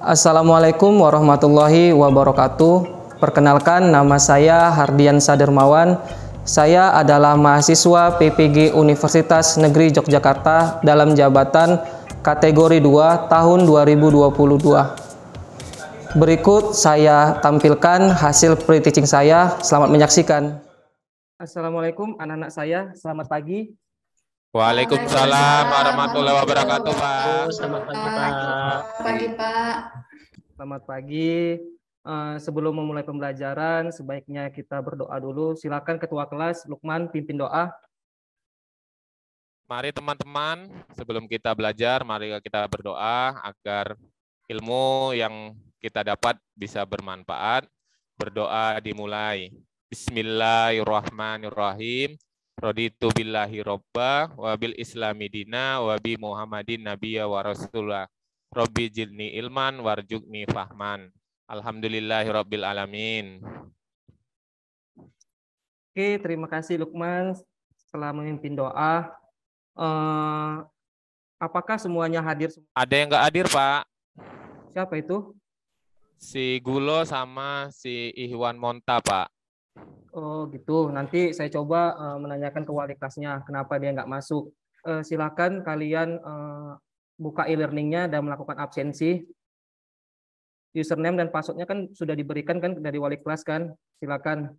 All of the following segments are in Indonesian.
Assalamualaikum warahmatullahi wabarakatuh. Perkenalkan, nama saya Hardian Sadermawan. Saya adalah mahasiswa PPG Universitas Negeri Yogyakarta dalam jabatan kategori 2 tahun 2022. Berikut saya tampilkan hasil pre-teaching saya. Selamat menyaksikan. Assalamualaikum anak-anak saya, selamat pagi. Waalaikumsalam warahmatullahi wabarakatuh, Pak. Selamat pagi, Pak. Selamat pagi, Pak. Selamat pagi. Sebelum memulai pembelajaran, sebaiknya kita berdoa dulu. Silakan Ketua Kelas Lukman pimpin doa. Mari teman-teman, sebelum kita belajar, mari kita berdoa agar ilmu yang kita dapat bisa bermanfaat. Berdoa dimulai. Bismillahirrahmanirrahim. Raditu billahi robba wa bil islami dina wa bi muhammadin nabiyya wa rasulah. Rabbi jilni ilman warjukni fahman. Alhamdulillahi rabbil alamin. Oke, terima kasih Lukman setelah memimpin doa. Apakah semuanya hadir? Ada yang nggak hadir, Pak? Siapa itu? Si Gulo sama si Ihwan Monta, Pak. Oh gitu, nanti saya coba menanyakan ke wali kelasnya kenapa dia nggak masuk. Silakan kalian buka e-learningnya dan melakukan absensi. Username dan passwordnya kan sudah diberikan kan dari wali kelas kan. Silakan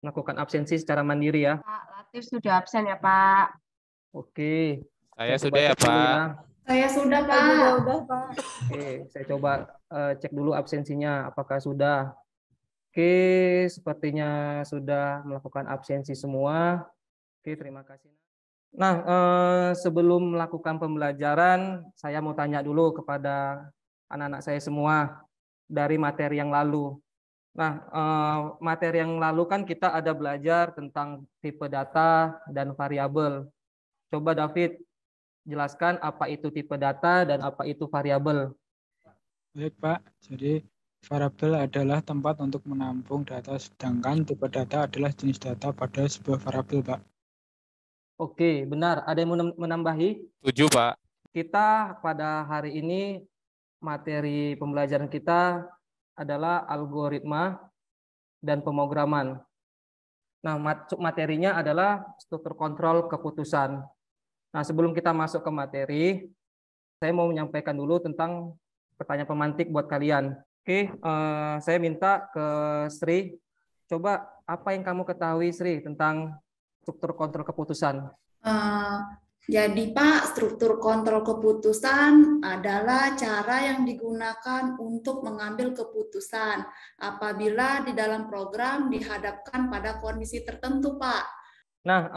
melakukan absensi secara mandiri ya. Pak Latif sudah absen ya, Pak. Oke. Saya coba sudah ya, cek dulu Pak. ya. Saya sudah, Pak. Oke, saya coba cek dulu absensinya apakah sudah. Oke, sepertinya sudah melakukan absensi semua. Oke, terima kasih. Nah, sebelum melakukan pembelajaran, saya mau tanya dulu kepada anak-anak saya semua dari materi yang lalu. Nah, materi yang lalu kan kita ada belajar tentang tipe data dan variabel. Coba David jelaskan apa itu tipe data dan apa itu variabel. Baik, Pak. Jadi variabel adalah tempat untuk menampung data, sedangkan tipe data adalah jenis data pada sebuah variabel, Pak. Oke, benar. Ada yang mau menambahi? Setuju, Pak. Kita pada hari ini materi pembelajaran kita adalah algoritma dan pemrograman. Nah, materinya adalah struktur kontrol keputusan. Nah, sebelum kita masuk ke materi, saya mau menyampaikan dulu tentang pertanyaan pemantik buat kalian. Oke, saya minta ke Sri. Coba apa yang kamu ketahui, Sri, tentang struktur kontrol keputusan? Jadi Pak, struktur kontrol keputusan adalah cara yang digunakan untuk mengambil keputusan apabila di dalam program dihadapkan pada kondisi tertentu, Pak. Nah,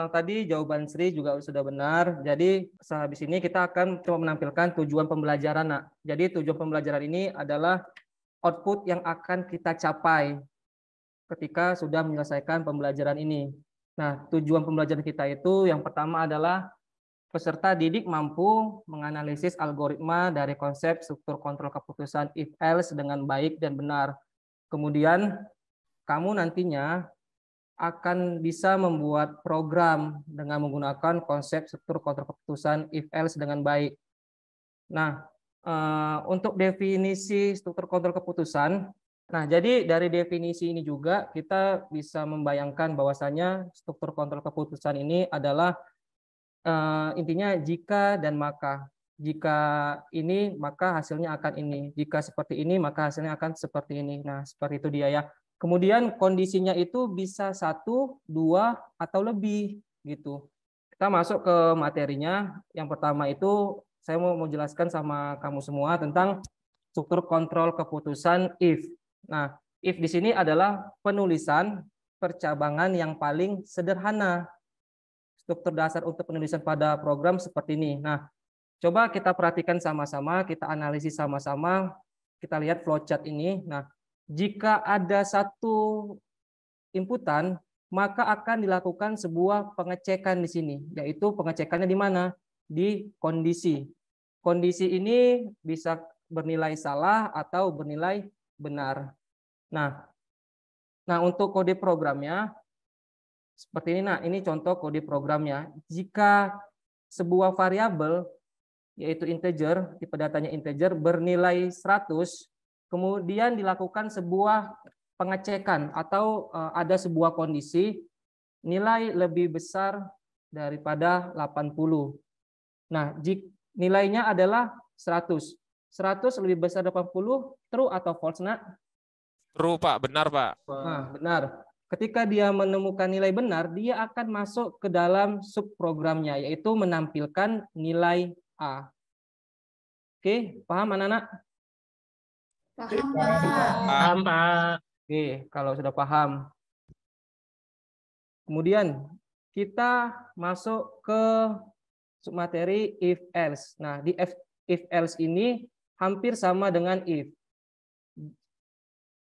tadi jawaban Sri juga sudah benar. Jadi sehabis ini kita akan coba menampilkan tujuan pembelajaran, Nak. Jadi tujuan pembelajaran ini adalah output yang akan kita capai ketika sudah menyelesaikan pembelajaran ini. Nah, tujuan pembelajaran kita itu yang pertama adalah peserta didik mampu menganalisis algoritma dari konsep struktur kontrol keputusan if-else dengan baik dan benar. Kemudian, kamu nantinya akan bisa membuat program dengan menggunakan konsep struktur kontrol keputusan if-else dengan baik. Nah, untuk definisi struktur kontrol keputusan, nah jadi dari definisi ini juga kita bisa membayangkan bahwasanya struktur kontrol keputusan ini adalah intinya jika dan maka. Jika ini maka hasilnya akan ini. Jika seperti ini maka hasilnya akan seperti ini. Nah, seperti itu dia ya. Kemudian kondisinya itu bisa 1, 2, atau lebih gitu. Kita masuk ke materinya. Yang pertama itu saya mau jelaskan sama kamu semua tentang struktur kontrol keputusan if. Nah, if di sini adalah penulisan percabangan yang paling sederhana. Struktur dasar untuk penulisan pada program seperti ini. Nah, coba kita perhatikan sama-sama, kita analisis sama-sama, kita lihat flowchart ini. Nah, jika ada satu inputan, maka akan dilakukan sebuah pengecekan di sini, yaitu pengecekannya di mana? Di kondisi. Kondisi ini bisa bernilai salah atau bernilai benar. Nah, untuk kode programnya seperti ini. Nah, ini contoh kode programnya. Jika sebuah variabel yaitu integer, tipe datanya integer, bernilai 100, kemudian dilakukan sebuah pengecekan atau ada sebuah kondisi nilai lebih besar daripada 80. Nah, jika nilainya adalah 100. 100 lebih besar 80, true atau false, Nak? True, Pak. Benar, Pak. Nah, benar. Ketika dia menemukan nilai benar, dia akan masuk ke dalam subprogramnya, yaitu menampilkan nilai A. Oke, paham anak-anak? Paham, Pak. Paham, Pak. Oke, kalau sudah paham. Kemudian kita masuk ke submateri if else. Nah, di if else ini hampir sama dengan if.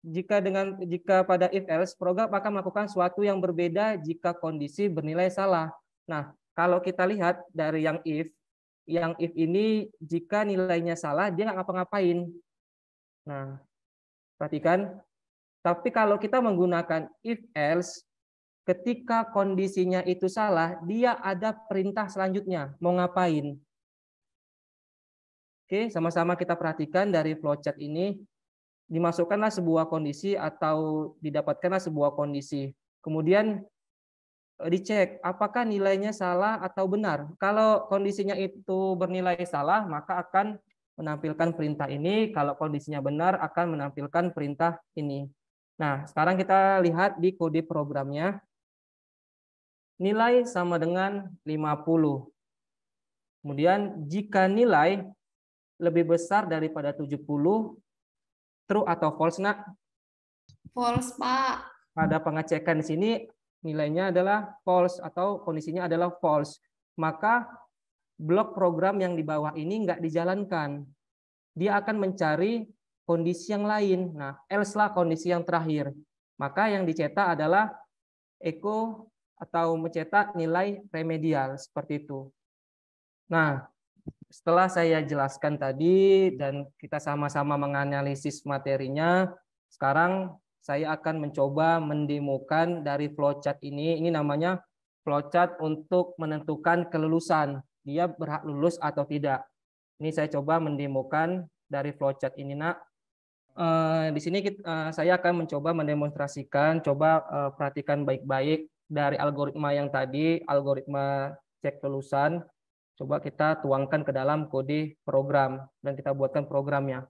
Jika pada if else, program akan melakukan sesuatu yang berbeda jika kondisi bernilai salah. Nah, kalau kita lihat dari yang if ini jika nilainya salah dia nggak ngapa-ngapain. Nah, perhatikan. Tapi kalau kita menggunakan if else, ketika kondisinya itu salah, dia ada perintah selanjutnya mau ngapain. Oke, sama-sama kita perhatikan dari flowchart ini. Dimasukkanlah sebuah kondisi atau didapatkanlah sebuah kondisi. Kemudian dicek apakah nilainya salah atau benar. Kalau kondisinya itu bernilai salah, maka akan menampilkan perintah ini. Kalau kondisinya benar, akan menampilkan perintah ini. Nah, sekarang kita lihat di kode programnya. Nilai sama dengan 50. Kemudian jika nilai lebih besar daripada 70, true atau false, Nak? False, Pak. Pada pengecekan di sini nilainya adalah false atau kondisinya adalah false. Maka blok program yang di bawah ini nggak dijalankan. Dia akan mencari kondisi yang lain. Nah, else lah kondisi yang terakhir. Maka yang dicetak adalah echo atau mencetak nilai remedial seperti itu. Nah, setelah saya jelaskan tadi dan kita sama-sama menganalisis materinya, sekarang saya akan mencoba mendemokan dari flowchart ini. Ini namanya flowchart untuk menentukan kelulusan. Dia berhak lulus atau tidak. Ini saya coba mendemokan dari flowchart ini, Nak. Di sini saya akan mencoba mendemonstrasikan. Coba perhatikan baik-baik dari algoritma yang tadi, algoritma cek kelulusan. Coba kita tuangkan ke dalam kode program dan kita buatkan programnya.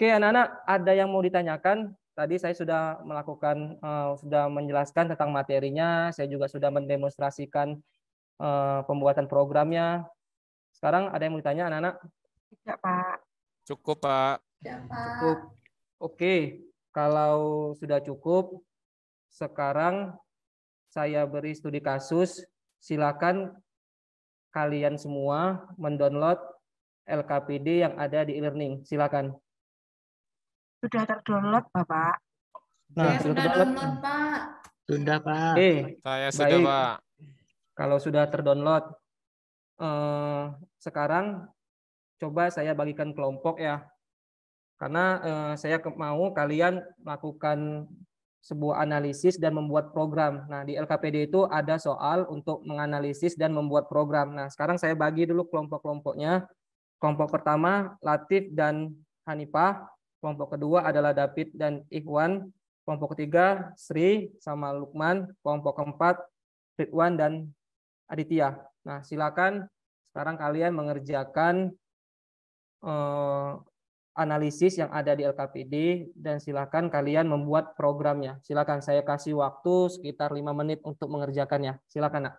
Oke, anak-anak, ada yang mau ditanyakan? Tadi saya sudah melakukan, sudah menjelaskan tentang materinya. Saya juga sudah mendemonstrasikan pembuatan programnya. Sekarang ada yang mau ditanya, anak-anak? Tidak, Pak. Cukup, Pak. Ya, Pak. Cukup. Oke, kalau sudah cukup, sekarang saya beri studi kasus. Silakan kalian semua mendownload LKPD yang ada di e-learning. Silakan. Sudah terdownload, Bapak. Nah, Saya sudah download, Pak. Sudah, Pak. Oke, Saya sudah, baik. Pak. Kalau sudah terdownload, sekarang coba saya bagikan kelompok ya. Karena saya mau kalian melakukan sebuah analisis dan membuat program. Nah, di LKPD itu ada soal untuk menganalisis dan membuat program. Nah, sekarang saya bagi dulu kelompok-kelompoknya. Kelompok pertama, Latif dan Hanifah. Kelompok kedua adalah David dan Ikhwan. Kelompok ketiga, Sri sama Lukman. Kelompok keempat, Ridwan dan Aditya. Nah, silakan sekarang kalian mengerjakan analisis yang ada di LKPD dan silakan kalian membuat programnya. Silakan, saya kasih waktu sekitar 5 menit untuk mengerjakannya. Silakan, Nak.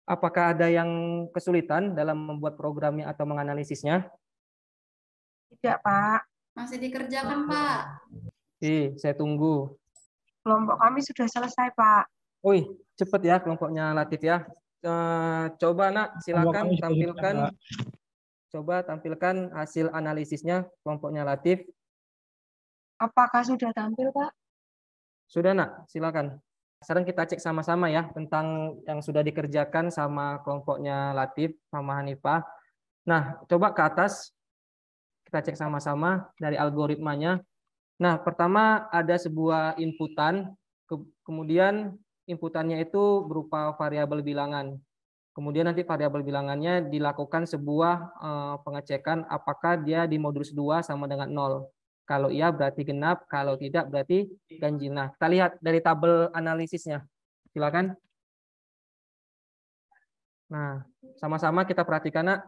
Apakah ada yang kesulitan dalam membuat programnya atau menganalisisnya? Tidak, Pak. Masih dikerjakan, Pak. Saya tunggu. Kelompok kami sudah selesai, Pak. Wih, cepet ya kelompoknya Latif ya. Coba, Nak, silakan tampilkan. Coba tampilkan hasil analisisnya kelompoknya Latif. Apakah sudah tampil, Pak? Sudah, Nak, silakan. Sekarang kita cek sama-sama ya tentang yang sudah dikerjakan sama kelompoknya Latif sama Hanifah. Nah, coba ke atas. Kita cek sama-sama dari algoritmanya. Nah, pertama ada sebuah inputan, kemudian inputannya itu berupa variabel bilangan. Kemudian nanti variabel bilangannya dilakukan sebuah pengecekan apakah dia di modulus 2 sama dengan 0. Kalau iya berarti genap, kalau tidak berarti ganjil. Nah, kita lihat dari tabel analisisnya. Silakan. Nah, sama-sama kita perhatikan, Nak.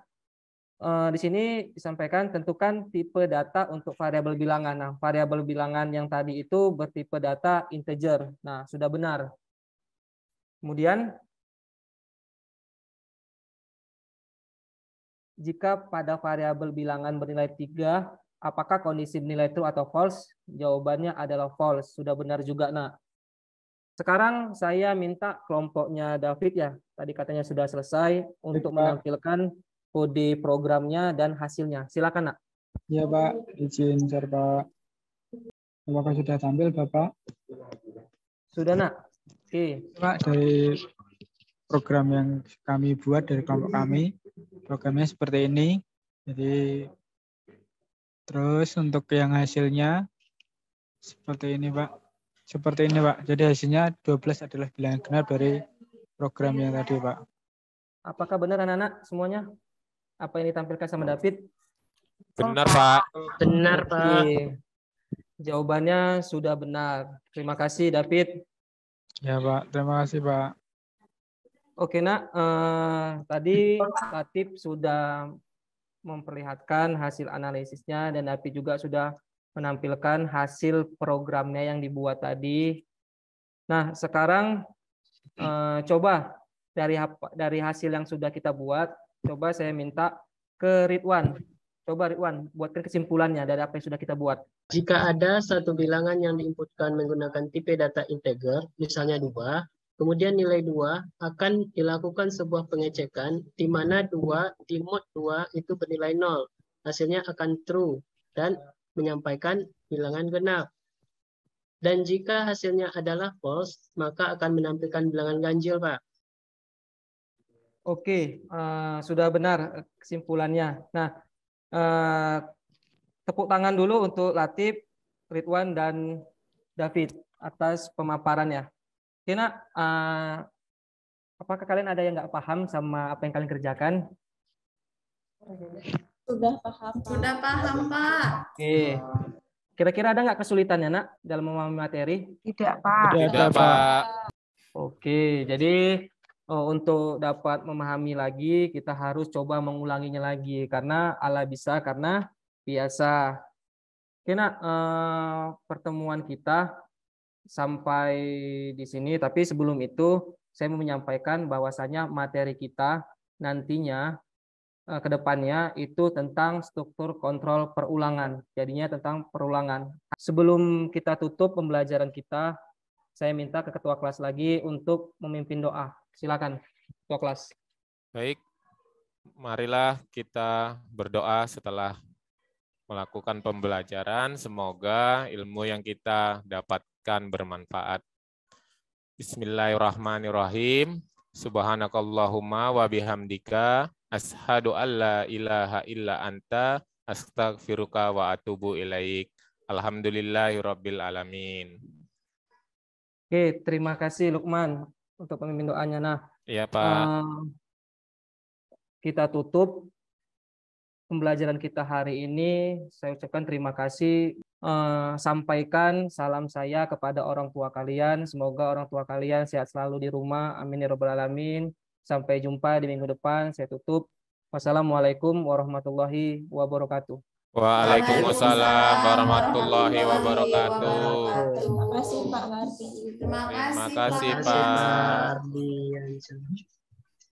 Di sini disampaikan tentukan tipe data untuk variabel bilangan. Nah, variabel bilangan yang tadi itu bertipe data integer. Nah, sudah benar. Kemudian jika pada variabel bilangan bernilai 3, apakah kondisi nilai true atau false? Jawabannya adalah false. Sudah benar juga, Nak. Sekarang saya minta kelompoknya David ya. Tadi katanya sudah selesai untuk menampilkan kode programnya dan hasilnya. Silakan, Nak. Ya, Pak. Izin share, Pak. Apakah sudah tampil, Bapak? Sudah, Nak. Oke. Pak, dari program yang kami buat dari kelompok kami, programnya seperti ini. Jadi terus untuk yang hasilnya seperti ini, Pak. Seperti ini, Pak. Jadi hasilnya 12 adalah bilangan genap dari program yang tadi, Pak. Apakah benar anak-anak semuanya? Apa yang ditampilkan sama David? Benar, Pak. Benar, Pak. Jawabannya sudah benar. Terima kasih, David. Ya, Pak. Terima kasih, Pak. Oke, Nak. Tadi Latif sudah memperlihatkan hasil analisisnya dan David juga sudah menampilkan hasil programnya yang dibuat tadi. Nah, sekarang coba dari hasil yang sudah kita buat, coba saya minta ke Ridwan. Coba Ridwan, buatkan kesimpulannya dari apa yang sudah kita buat. Jika ada satu bilangan yang diinputkan menggunakan tipe data integer, misalnya 2, kemudian nilai 2 akan dilakukan sebuah pengecekan di mana 2 di mode 2 itu bernilai 0. Hasilnya akan true dan menyampaikan bilangan genap. Dan jika hasilnya adalah false, maka akan menampilkan bilangan ganjil, Pak. Oke, sudah benar kesimpulannya. Nah, tepuk tangan dulu untuk Latif, Ridwan, dan David atas pemaparannya. Oke, Nak, apakah kalian ada yang nggak paham sama apa yang kalian kerjakan? Sudah paham, Pak. Sudah paham, Pak. Oke. Kira-kira ada nggak kesulitannya, Nak, dalam memahami materi? Tidak, Pak. Tidak, Pak. Oke, jadi untuk dapat memahami lagi, kita harus coba mengulanginya lagi. Karena ala bisa, karena biasa. Oke, Nak, pertemuan kita sampai di sini. Tapi sebelum itu, saya mau menyampaikan bahwasanya materi kita nantinya ke depannya itu tentang struktur kontrol perulangan. Jadinya tentang perulangan. Sebelum kita tutup pembelajaran kita, saya minta ke ketua kelas lagi untuk memimpin doa. Silakan, ketua kelas. Baik, marilah kita berdoa setelah melakukan pembelajaran. Semoga ilmu yang kita dapatkan bermanfaat. Bismillahirrahmanirrahim. Subhanakallahumma wa bihamdika asyhadu alla ilaha illa anta Astaghfiruka wa atubu ilaik. Alhamdulillahirabbil alamin. Oke, terima kasih Lukman untuk pemimpin doanya. Nah, Iya, Pak. Kita tutup pembelajaran kita hari ini. Saya ucapkan terima kasih. Sampaikan salam saya kepada orang tua kalian. Semoga orang tua kalian sehat selalu di rumah. Amin ya rabbal alamin. Sampai jumpa di minggu depan. Saya tutup. Wassalamualaikum warahmatullahi wabarakatuh. Waalaikumsalam warahmatullahi wabarakatuh. Terima kasih Pak Mardi. Terima kasih, Pak. Ardi.